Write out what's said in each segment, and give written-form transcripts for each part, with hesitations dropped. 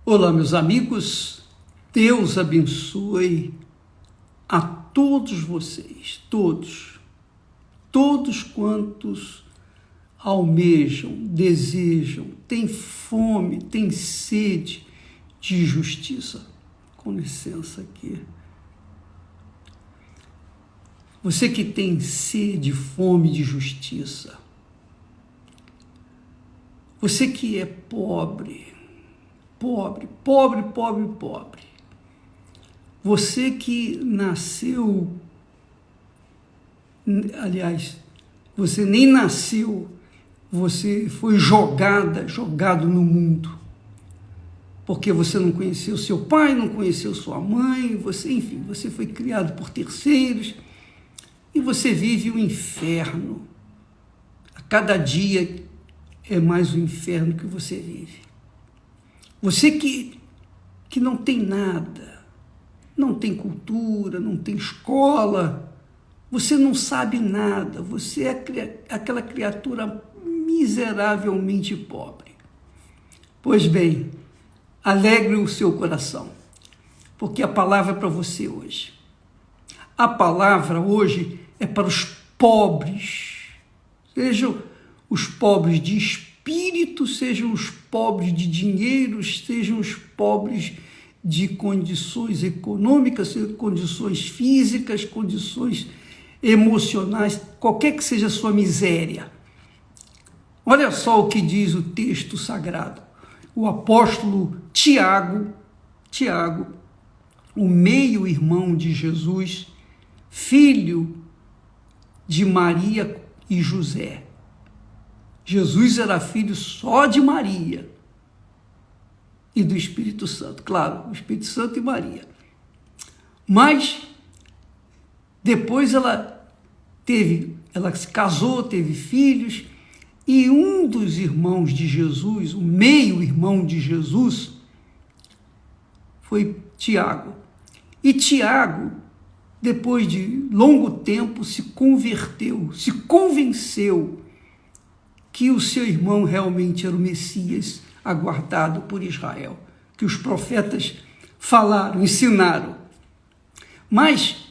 Olá, meus amigos, Deus abençoe a todos vocês, todos quantos almejam, desejam, têm fome, têm sede de justiça. Com licença aqui. Você que tem sede, fome de justiça, você que é pobre, você que nasceu, aliás, você nem nasceu, você foi jogado no mundo, porque você não conheceu seu pai, não conheceu sua mãe, enfim, você foi criado por terceiros e você vive o inferno. A cada dia é mais o inferno que você vive. Você que não tem nada, não tem cultura, não tem escola, você não sabe nada, você é aquela criatura miseravelmente pobre. Pois bem, alegre o seu coração, porque a palavra é para você hoje. A palavra hoje é para os pobres, sejam os pobres de espírito, sejam os pobres de dinheiro, sejam os pobres de condições econômicas, condições físicas, condições emocionais, qualquer que seja a sua miséria. Olha só o que diz o texto sagrado. O apóstolo Tiago, o meio-irmão de Jesus, filho de Maria e José. Jesus era filho só de Maria e do Espírito Santo, claro, o Espírito Santo e Maria. Mas depois ela se casou, teve filhos, e um dos irmãos de Jesus, o meio-irmão de Jesus, foi Tiago. E Tiago, depois de longo tempo, se converteu, se convenceu que o seu irmão realmente era o Messias aguardado por Israel, que os profetas falaram, ensinaram. Mas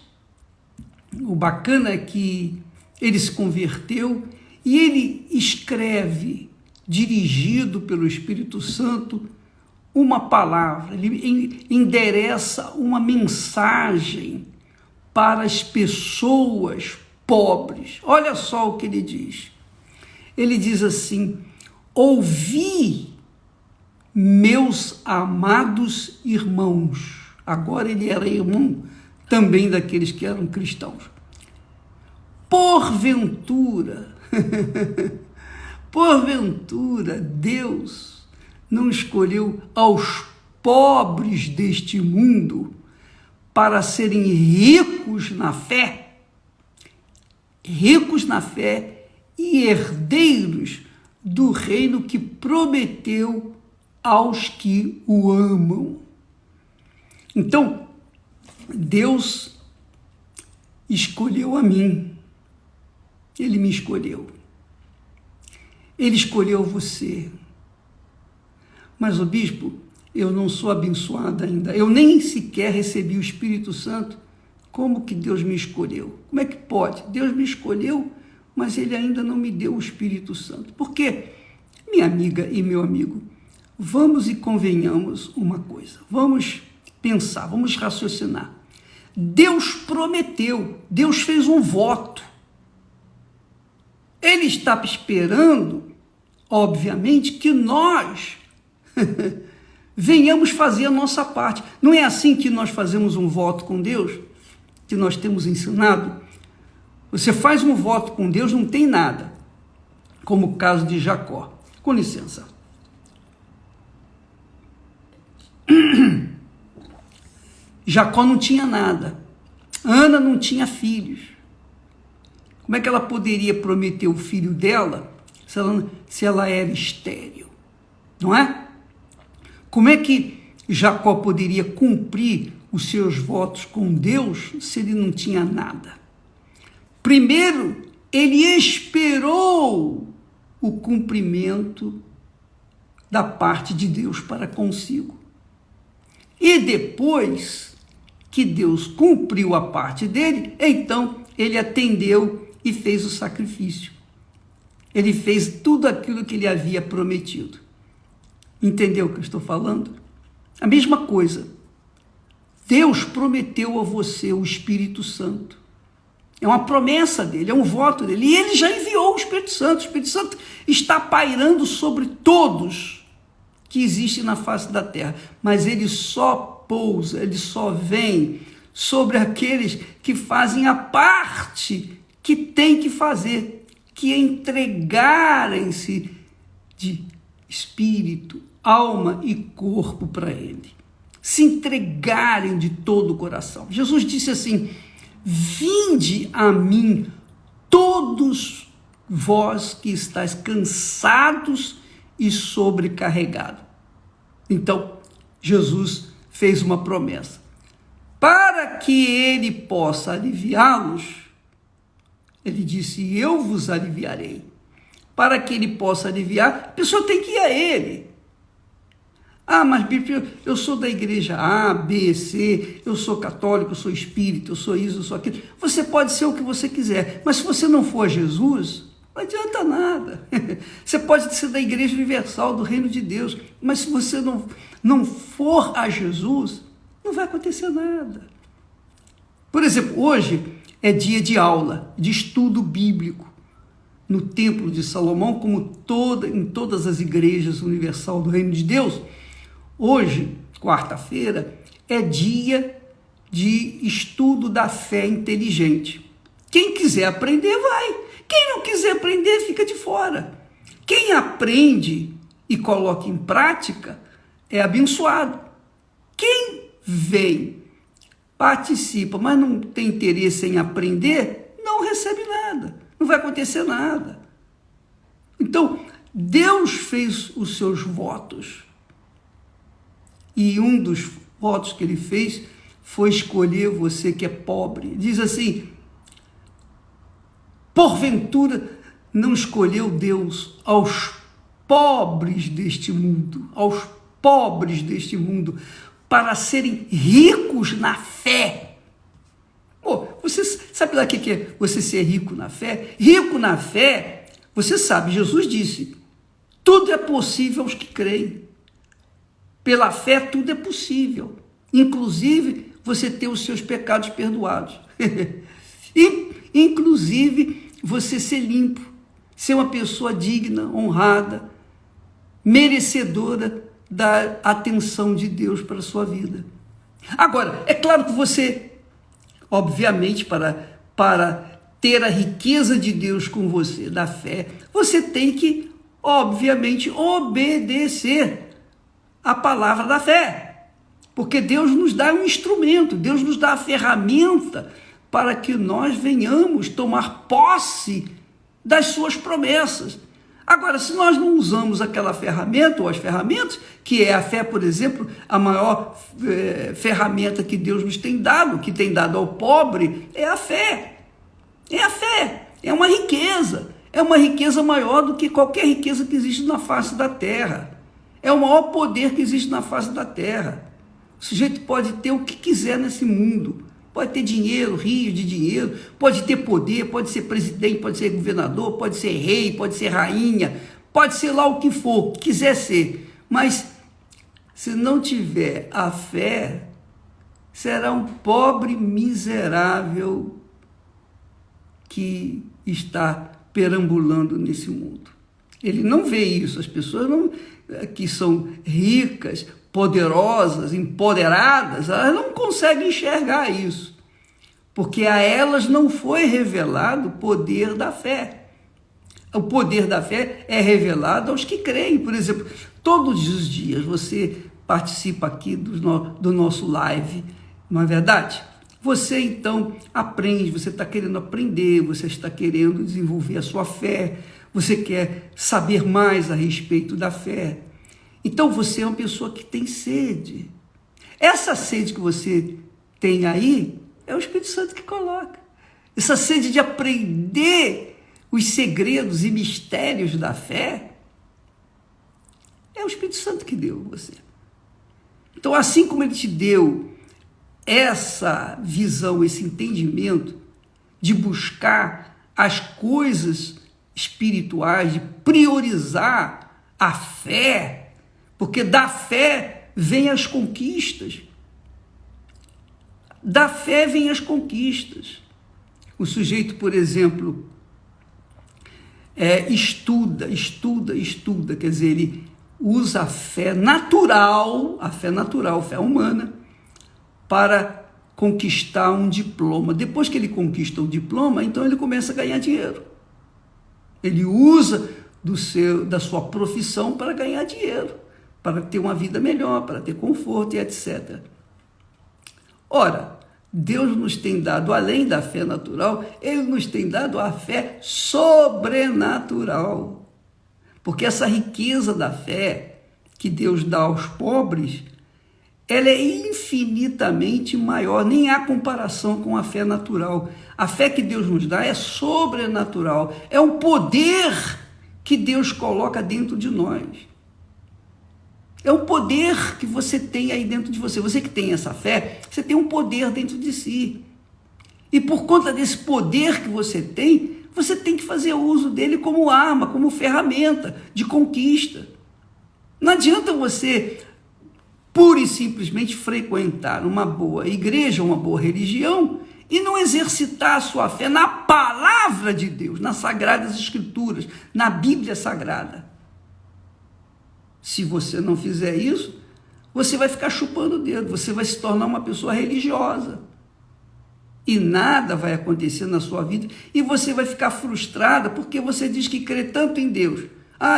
o bacana é que ele se converteu e ele escreve, dirigido pelo Espírito Santo, uma palavra, ele endereça uma mensagem para as pessoas pobres. Olha só o que ele diz. Ele diz assim: ouvi, meus amados irmãos. Agora ele era irmão também daqueles que eram cristãos. Porventura, Deus não escolheu aos pobres deste mundo para serem ricos na fé e herdeiros do reino que prometeu aos que o amam. Então, Deus escolheu a mim. Ele me escolheu. Ele escolheu você. Mas, o bispo, eu não sou abençoada ainda. Eu nem sequer recebi o Espírito Santo. Como que Deus me escolheu? Como é que pode? Deus me escolheu, mas ele ainda não me deu o Espírito Santo. Por quê? Minha amiga e meu amigo, vamos e convenhamos uma coisa. Vamos pensar, vamos raciocinar. Deus prometeu, Deus fez um voto. Ele está esperando, obviamente, que nós venhamos fazer a nossa parte. Não é assim que nós fazemos um voto com Deus, que nós temos ensinado? Você faz um voto com Deus, não tem nada, como o caso de Jacó. Com licença. Jacó não tinha nada. Ana não tinha filhos. Como é que ela poderia prometer o filho dela se ela era estéril? Não é? Como é que Jacó poderia cumprir os seus votos com Deus se ele não tinha nada? Primeiro, ele esperou o cumprimento da parte de Deus para consigo. E depois que Deus cumpriu a parte dele, então ele atendeu e fez o sacrifício. Ele fez tudo aquilo que ele havia prometido. Entendeu o que eu estou falando? A mesma coisa. Deus prometeu a você o Espírito Santo. É uma promessa dele, é um voto dele. E ele já enviou o Espírito Santo. O Espírito Santo está pairando sobre todos que existem na face da terra. Mas ele só pousa, ele só vem sobre aqueles que fazem a parte que tem que fazer, que entregarem-se de espírito, alma e corpo para ele. Se entregarem de todo o coração. Jesus disse assim: vinde a mim, todos vós que estáis cansados e sobrecarregados. Então, Jesus fez uma promessa. Para que ele possa aliviá-los, ele disse: eu vos aliviarei. Para que ele possa aliviar, a pessoa tem que ir a ele. Ah, mas eu sou da igreja A, B, C, eu sou católico, eu sou espírita, eu sou isso, eu sou aquilo. Você pode ser o que você quiser, mas se você não for a Jesus, não adianta nada. Você pode ser da Igreja Universal, do Reino de Deus, mas se você não for a Jesus, não vai acontecer nada. Por exemplo, hoje é dia de aula, de estudo bíblico, no Templo de Salomão, como em todas as igrejas universal do Reino de Deus. Hoje, quarta-feira, é dia de estudo da fé inteligente. Quem quiser aprender, vai. Quem não quiser aprender, fica de fora. Quem aprende e coloca em prática é abençoado. Quem vem, participa, mas não tem interesse em aprender, não recebe nada. Não vai acontecer nada. Então, Deus fez os seus votos. E um dos votos que ele fez foi escolher você que é pobre. Diz assim: porventura não escolheu Deus aos pobres deste mundo, para serem ricos na fé. Pô, você sabe lá o que é você ser rico na fé? Rico na fé, você sabe, Jesus disse: tudo é possível aos que creem. Pela fé tudo é possível, inclusive você ter os seus pecados perdoados. Inclusive você ser limpo, ser uma pessoa digna, honrada, merecedora da atenção de Deus para a sua vida. Agora, é claro que você, obviamente, para ter a riqueza de Deus com você, da fé, você tem que, obviamente, obedecer a palavra da fé, porque Deus nos dá um instrumento, Deus nos dá a ferramenta para que nós venhamos tomar posse das suas promessas. Agora, se nós não usamos aquela ferramenta ou as ferramentas, que é a fé, por exemplo, a maior ferramenta que Deus nos tem dado, que tem dado ao pobre, é a fé. É a fé, é uma riqueza maior do que qualquer riqueza que existe na face da terra. É o maior poder que existe na face da terra. O sujeito pode ter o que quiser nesse mundo. Pode ter dinheiro, rios de dinheiro, pode ter poder, pode ser presidente, pode ser governador, pode ser rei, pode ser rainha, pode ser lá o que for, quiser ser. Mas se não tiver a fé, será um pobre miserável que está perambulando nesse mundo. Ele não vê isso, as pessoas que são ricas, poderosas, empoderadas, elas não conseguem enxergar isso, porque a elas não foi revelado o poder da fé. O poder da fé é revelado aos que creem. Por exemplo, todos os dias você participa aqui do nosso live, não é verdade? Você então aprende, você está querendo aprender, você está querendo desenvolver a sua fé, você quer saber mais a respeito da fé. Então você é uma pessoa que tem sede. Essa sede que você tem aí é o Espírito Santo que coloca. Essa sede de aprender os segredos e mistérios da fé é o Espírito Santo que deu a você. Então, assim como ele te deu essa visão, esse entendimento de buscar as coisas espirituais, de priorizar a fé, porque da fé vem as conquistas. Da fé vem as conquistas. O sujeito, por exemplo, estuda, quer dizer, ele usa a fé natural, a fé humana, para conquistar um diploma. Depois que ele conquista o diploma, então ele começa a ganhar dinheiro. Ele usa da sua profissão para ganhar dinheiro, para ter uma vida melhor, para ter conforto e etc. Ora, Deus nos tem dado, além da fé natural, Ele nos tem dado a fé sobrenatural. Porque essa riqueza da fé que Deus dá aos pobres, ela é infinitamente maior, nem há comparação com a fé natural. A fé que Deus nos dá é sobrenatural, é um poder que Deus coloca dentro de nós. É um poder que você tem aí dentro de você. Você que tem essa fé, você tem um poder dentro de si. E por conta desse poder que você tem que fazer uso dele como arma, como ferramenta de conquista. Não adianta você pura e simplesmente frequentar uma boa igreja, uma boa religião e não exercitar a sua fé na palavra de Deus, nas Sagradas Escrituras, na Bíblia Sagrada. Se você não fizer isso, você vai ficar chupando o dedo, você vai se tornar uma pessoa religiosa. E nada vai acontecer na sua vida e você vai ficar frustrada porque você diz que crê tanto em Deus.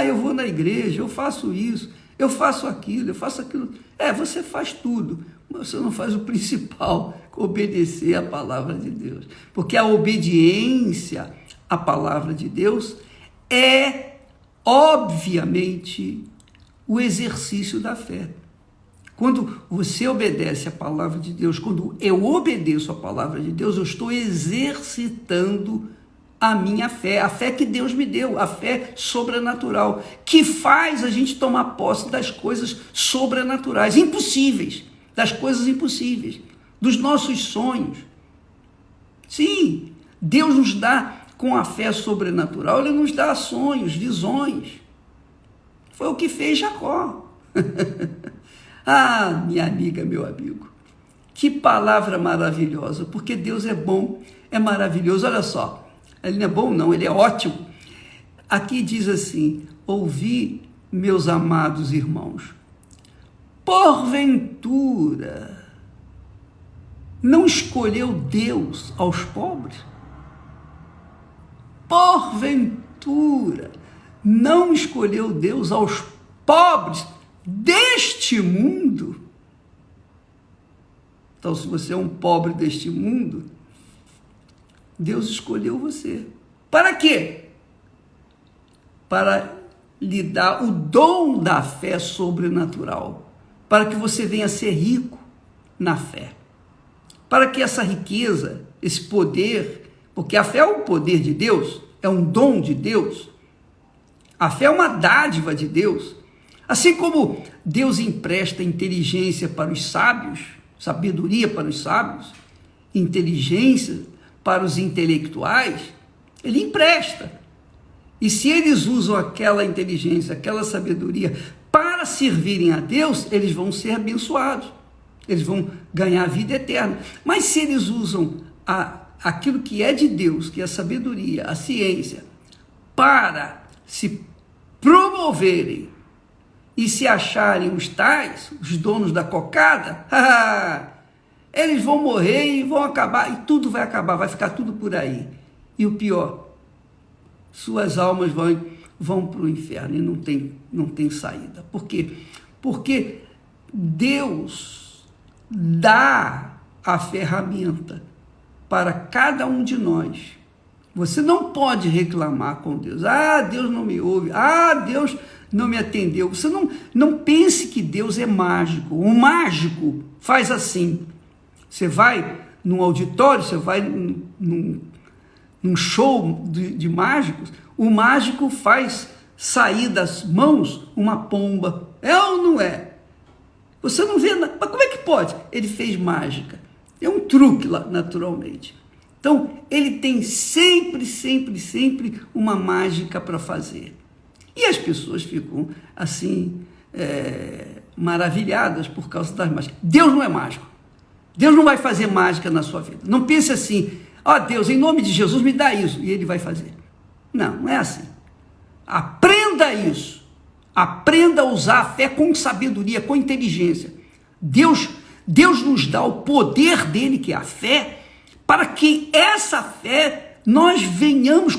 Eu vou na igreja, eu faço isso, eu faço aquilo, eu faço aquilo. Você faz tudo, mas você não faz o principal, obedecer a palavra de Deus. Porque a obediência à palavra de Deus é, obviamente, o exercício da fé. Quando você obedece a palavra de Deus, quando eu obedeço a palavra de Deus, eu estou exercitando a minha fé, a fé que Deus me deu, a fé sobrenatural, que faz a gente tomar posse das coisas sobrenaturais, impossíveis, das coisas impossíveis, dos nossos sonhos. Sim, Deus nos dá, com a fé sobrenatural, Ele nos dá sonhos, visões. Foi o que fez Jacó. Minha amiga, meu amigo, que palavra maravilhosa, porque Deus é bom, é maravilhoso. Olha só, Ele não é bom não, Ele é ótimo. Aqui diz assim: ouvi, meus amados irmãos, porventura não escolheu Deus aos pobres? Porventura não escolheu Deus aos pobres deste mundo? Então, se você é um pobre deste mundo, Deus escolheu você. Para quê? Para lhe dar o dom da fé sobrenatural, para que você venha a ser rico na fé. Para que essa riqueza, esse poder, porque a fé é um poder de Deus, é um dom de Deus, a fé é uma dádiva de Deus. Assim como Deus empresta inteligência para os sábios, sabedoria para os sábios, inteligência para os intelectuais, Ele empresta. E se eles usam aquela inteligência, aquela sabedoria para servirem a Deus, eles vão ser abençoados, eles vão ganhar a vida eterna. Mas se eles usam aquilo que é de Deus, que é a sabedoria, a ciência, para se promoverem e se acharem os tais, os donos da cocada, eles vão morrer e vão acabar, e tudo vai acabar, vai ficar tudo por aí. E o pior, suas almas vão para o inferno e não tem saída. Por quê? Porque Deus dá a ferramenta para cada um de nós. Você não pode reclamar com Deus. Deus não me ouve. Deus não me atendeu. Você não pense que Deus é mágico. O mágico faz assim. Você vai num auditório, você vai num show de mágicos, o mágico faz sair das mãos uma pomba. É ou não é? Você não vê nada. Mas como é que pode? Ele fez mágica. É um truque lá, naturalmente. Então, ele tem sempre uma mágica para fazer. E as pessoas ficam assim, maravilhadas por causa das mágicas. Deus não é mágico. Deus não vai fazer mágica na sua vida. Não pense assim, ó Deus, em nome de Jesus me dá isso, e ele vai fazer. Não, não é assim. Aprenda isso. Aprenda a usar a fé com sabedoria, com inteligência. Deus nos dá o poder dele, que é a fé, para que essa fé, nós venhamos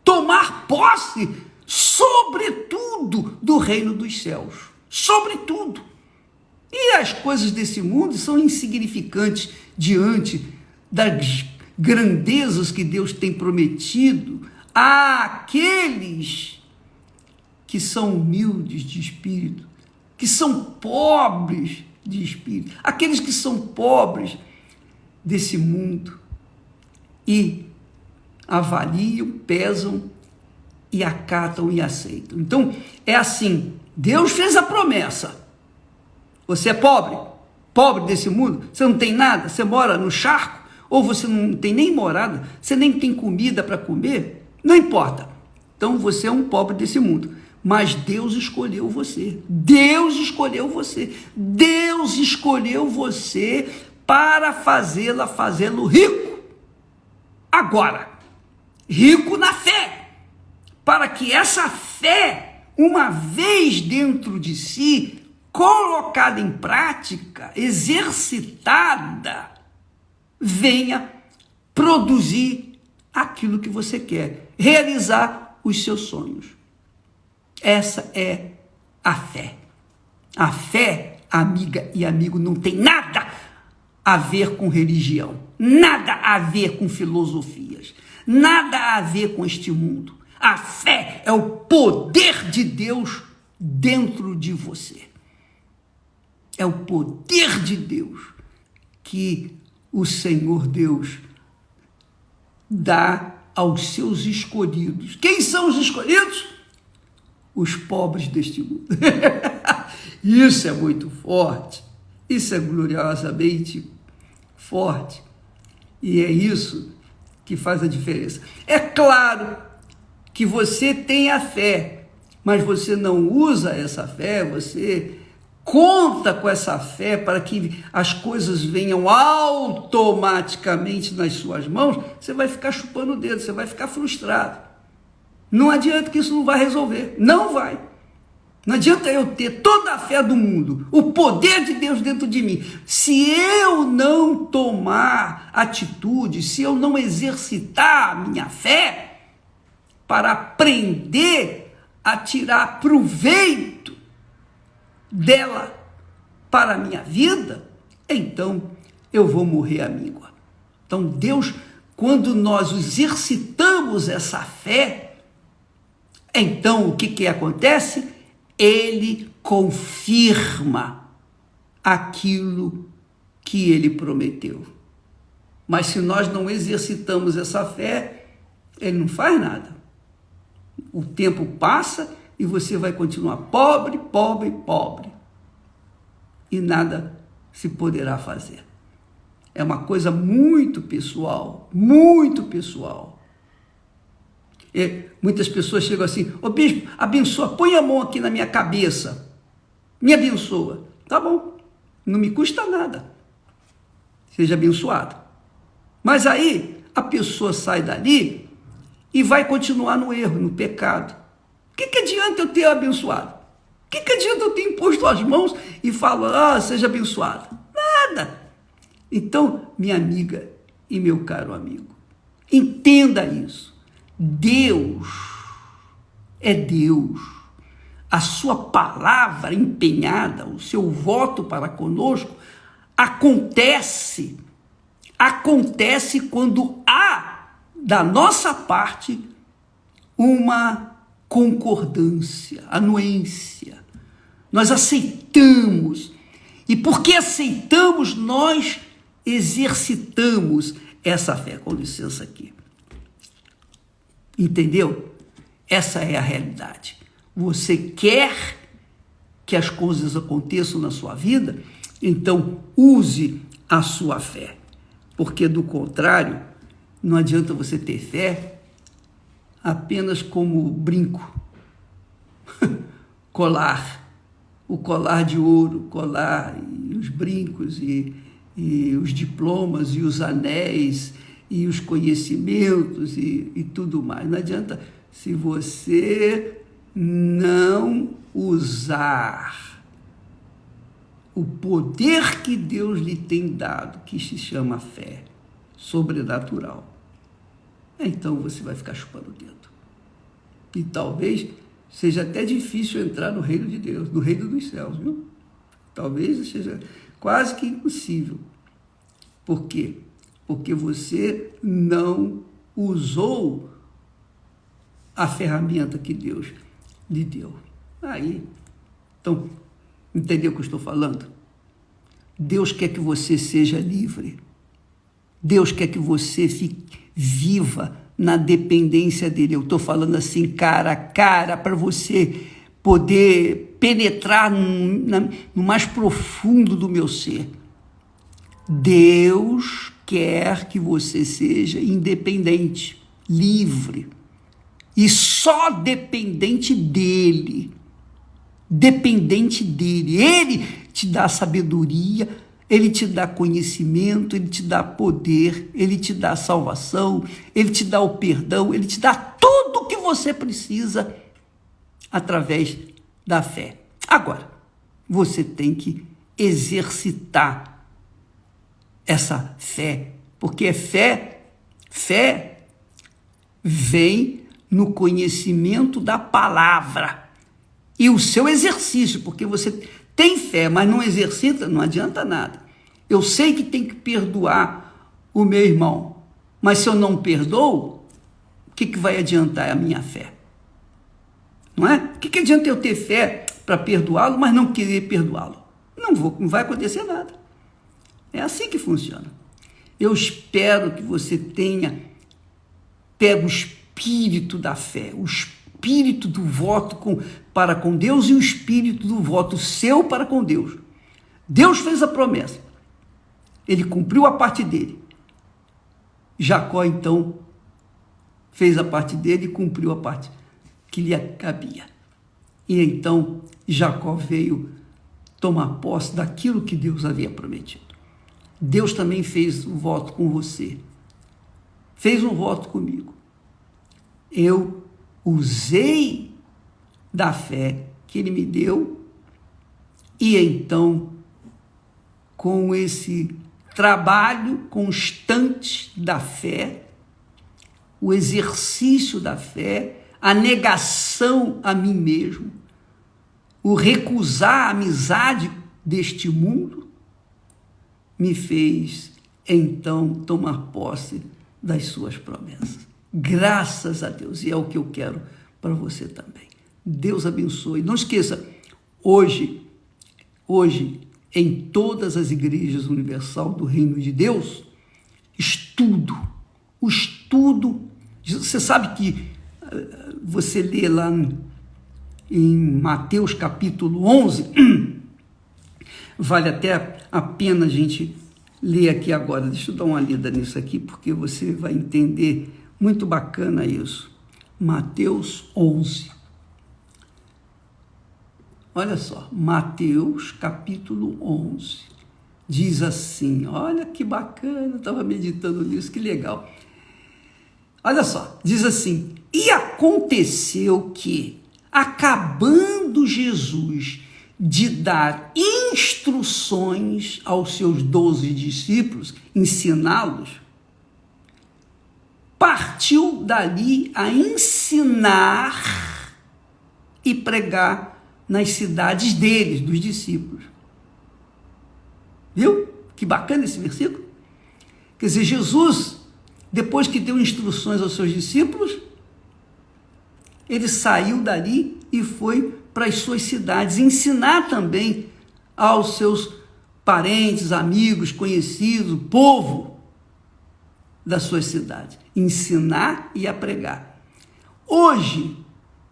tomar posse, sobretudo, do reino dos céus. Sobretudo. E as coisas desse mundo são insignificantes diante das grandezas que Deus tem prometido àqueles que são humildes de espírito, que são pobres de espírito, aqueles que são pobres desse mundo e avaliam, pesam e acatam e aceitam. Então, é assim, Deus fez a promessa. Você é pobre desse mundo, você não tem nada, você mora no charco, ou você não tem nem morada, você nem tem comida para comer, não importa. Então você é um pobre desse mundo, mas Deus escolheu você, Deus escolheu você para fazê-lo rico. Agora, rico na fé, para que essa fé, uma vez dentro de si, colocada em prática, exercitada, venha produzir aquilo que você quer, realizar os seus sonhos. Essa é a fé. A fé, amiga e amigo, não tem nada a ver com religião, nada a ver com filosofias, nada a ver com este mundo. A fé é o poder de Deus dentro de você. É o poder de Deus que o Senhor Deus dá aos seus escolhidos. Quem são os escolhidos? Os pobres deste mundo. Isso é muito forte. Isso é gloriosamente forte. E é isso que faz a diferença. É claro que você tem a fé, mas você não usa essa fé, você conta com essa fé para que as coisas venham automaticamente nas suas mãos, você vai ficar chupando o dedo, você vai ficar frustrado. Não adianta, que isso não vai resolver, não vai. Não adianta eu ter toda a fé do mundo, o poder de Deus dentro de mim. Se eu não tomar atitude, se eu não exercitar a minha fé para aprender a tirar proveito dela para a minha vida, então eu vou morrer amígua. Então Deus, quando nós exercitamos essa fé, então o que acontece? Ele confirma aquilo que ele prometeu. Mas se nós não exercitamos essa fé, ele não faz nada. O tempo passa e você vai continuar pobre, pobre, pobre. E nada se poderá fazer. É uma coisa muito pessoal, muito pessoal. Muitas pessoas chegam assim: ô bispo, abençoa, põe a mão aqui na minha cabeça, me abençoa. Tá bom, não me custa nada, seja abençoado. Mas aí a pessoa sai dali e vai continuar no erro, no pecado. O que adianta eu ter abençoado? O que adianta eu ter imposto as mãos e falar, seja abençoado? Nada. Então, minha amiga e meu caro amigo, entenda isso. Deus é Deus. A sua palavra empenhada, o seu voto para conosco, acontece quando há, da nossa parte, uma concordância, anuência. Nós aceitamos. E porque aceitamos, nós exercitamos essa fé. Com licença aqui. Entendeu? Essa é a realidade. Você quer que as coisas aconteçam na sua vida, então use a sua fé. Porque, do contrário, não adianta você ter fé apenas como brinco, colar, o colar de ouro, colar e os brincos e os diplomas e os anéis e os conhecimentos e tudo mais. Não adianta se você não usar o poder que Deus lhe tem dado, que se chama fé sobrenatural. Então você vai ficar chupando o dedo. E talvez seja até difícil entrar no reino de Deus, no reino dos céus, viu? Talvez seja quase que impossível. Por quê? Porque você não usou a ferramenta que Deus lhe deu. Aí, então, entendeu o que eu estou falando? Deus quer que você seja livre. Deus quer que você viva na dependência dele. Eu estou falando assim, cara a cara, para você poder penetrar no mais profundo do meu ser. Deus quer que você seja independente, livre, e só dependente dele. Dependente dele. Ele te dá sabedoria, ele te dá conhecimento, ele te dá poder, ele te dá salvação, ele te dá o perdão, ele te dá tudo o que você precisa através da fé. Agora, você tem que exercitar essa fé, porque fé vem no conhecimento da palavra e o seu exercício, porque você tem fé, mas não exercita, não adianta nada. Eu sei que tem que perdoar o meu irmão, mas se eu não perdoo, o que vai adiantar a minha fé? Não é? O que adianta eu ter fé para perdoá-lo, mas não querer perdoá-lo? Não vai acontecer nada. É assim que funciona. Eu espero que você tenha pego o espírito da fé, o espírito do voto para com Deus e o espírito do voto seu para com Deus. Deus fez a promessa. Ele cumpriu a parte dele. Jacó, então, fez a parte dele e cumpriu a parte que lhe cabia. E então, Jacó veio tomar posse daquilo que Deus havia prometido. Deus também fez um voto com você. Fez um voto comigo. Eu usei da fé que ele me deu e então, com esse trabalho constante da fé, o exercício da fé, a negação a mim mesmo, o recusar a amizade deste mundo, me fez então tomar posse das suas promessas. Graças a Deus, e é o que eu quero para você também. Deus abençoe. Não esqueça, hoje, em todas as igrejas universal do Reino de Deus, o estudo, você sabe que você lê lá em Mateus capítulo 11, vale até a pena a gente ler aqui agora. Deixa eu dar uma lida nisso aqui, porque você vai entender, muito bacana isso. Mateus 11. Olha só, Mateus capítulo 11, diz assim, olha que bacana, eu estava meditando nisso, que legal. Olha só, diz assim, e aconteceu que, acabando Jesus de dar instruções aos seus 12 discípulos, ensiná-los, partiu dali a ensinar e pregar nas cidades deles, dos discípulos. Viu? Que bacana esse versículo. Quer dizer, Jesus, depois que deu instruções aos seus discípulos, ele saiu dali e foi para as suas cidades, ensinar também aos seus parentes, amigos, conhecidos, povo das suas cidades. Ensinar e a pregar. Hoje,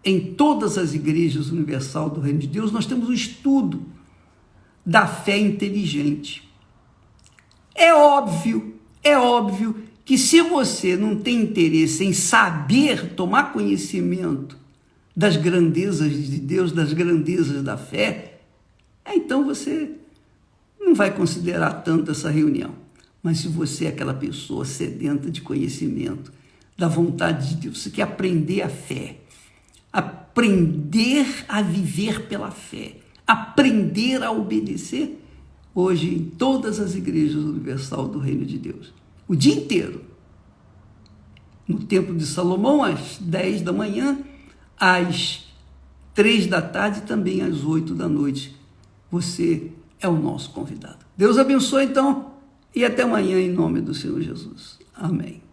em todas as igrejas universal do Reino de Deus, nós temos um estudo da fé inteligente. É óbvio que se você não tem interesse em saber, tomar conhecimento das grandezas de Deus, das grandezas da fé, então você não vai considerar tanto essa reunião. Mas se você é aquela pessoa sedenta de conhecimento, da vontade de Deus, você quer aprender a fé, aprender a viver pela fé, aprender a obedecer, hoje em todas as igrejas universal do Reino de Deus, o dia inteiro, no Templo de Salomão, às 10 da manhã, às 3 da tarde e também às 8 da noite. Você é o nosso convidado. Deus abençoe então e até amanhã em nome do Senhor Jesus. Amém.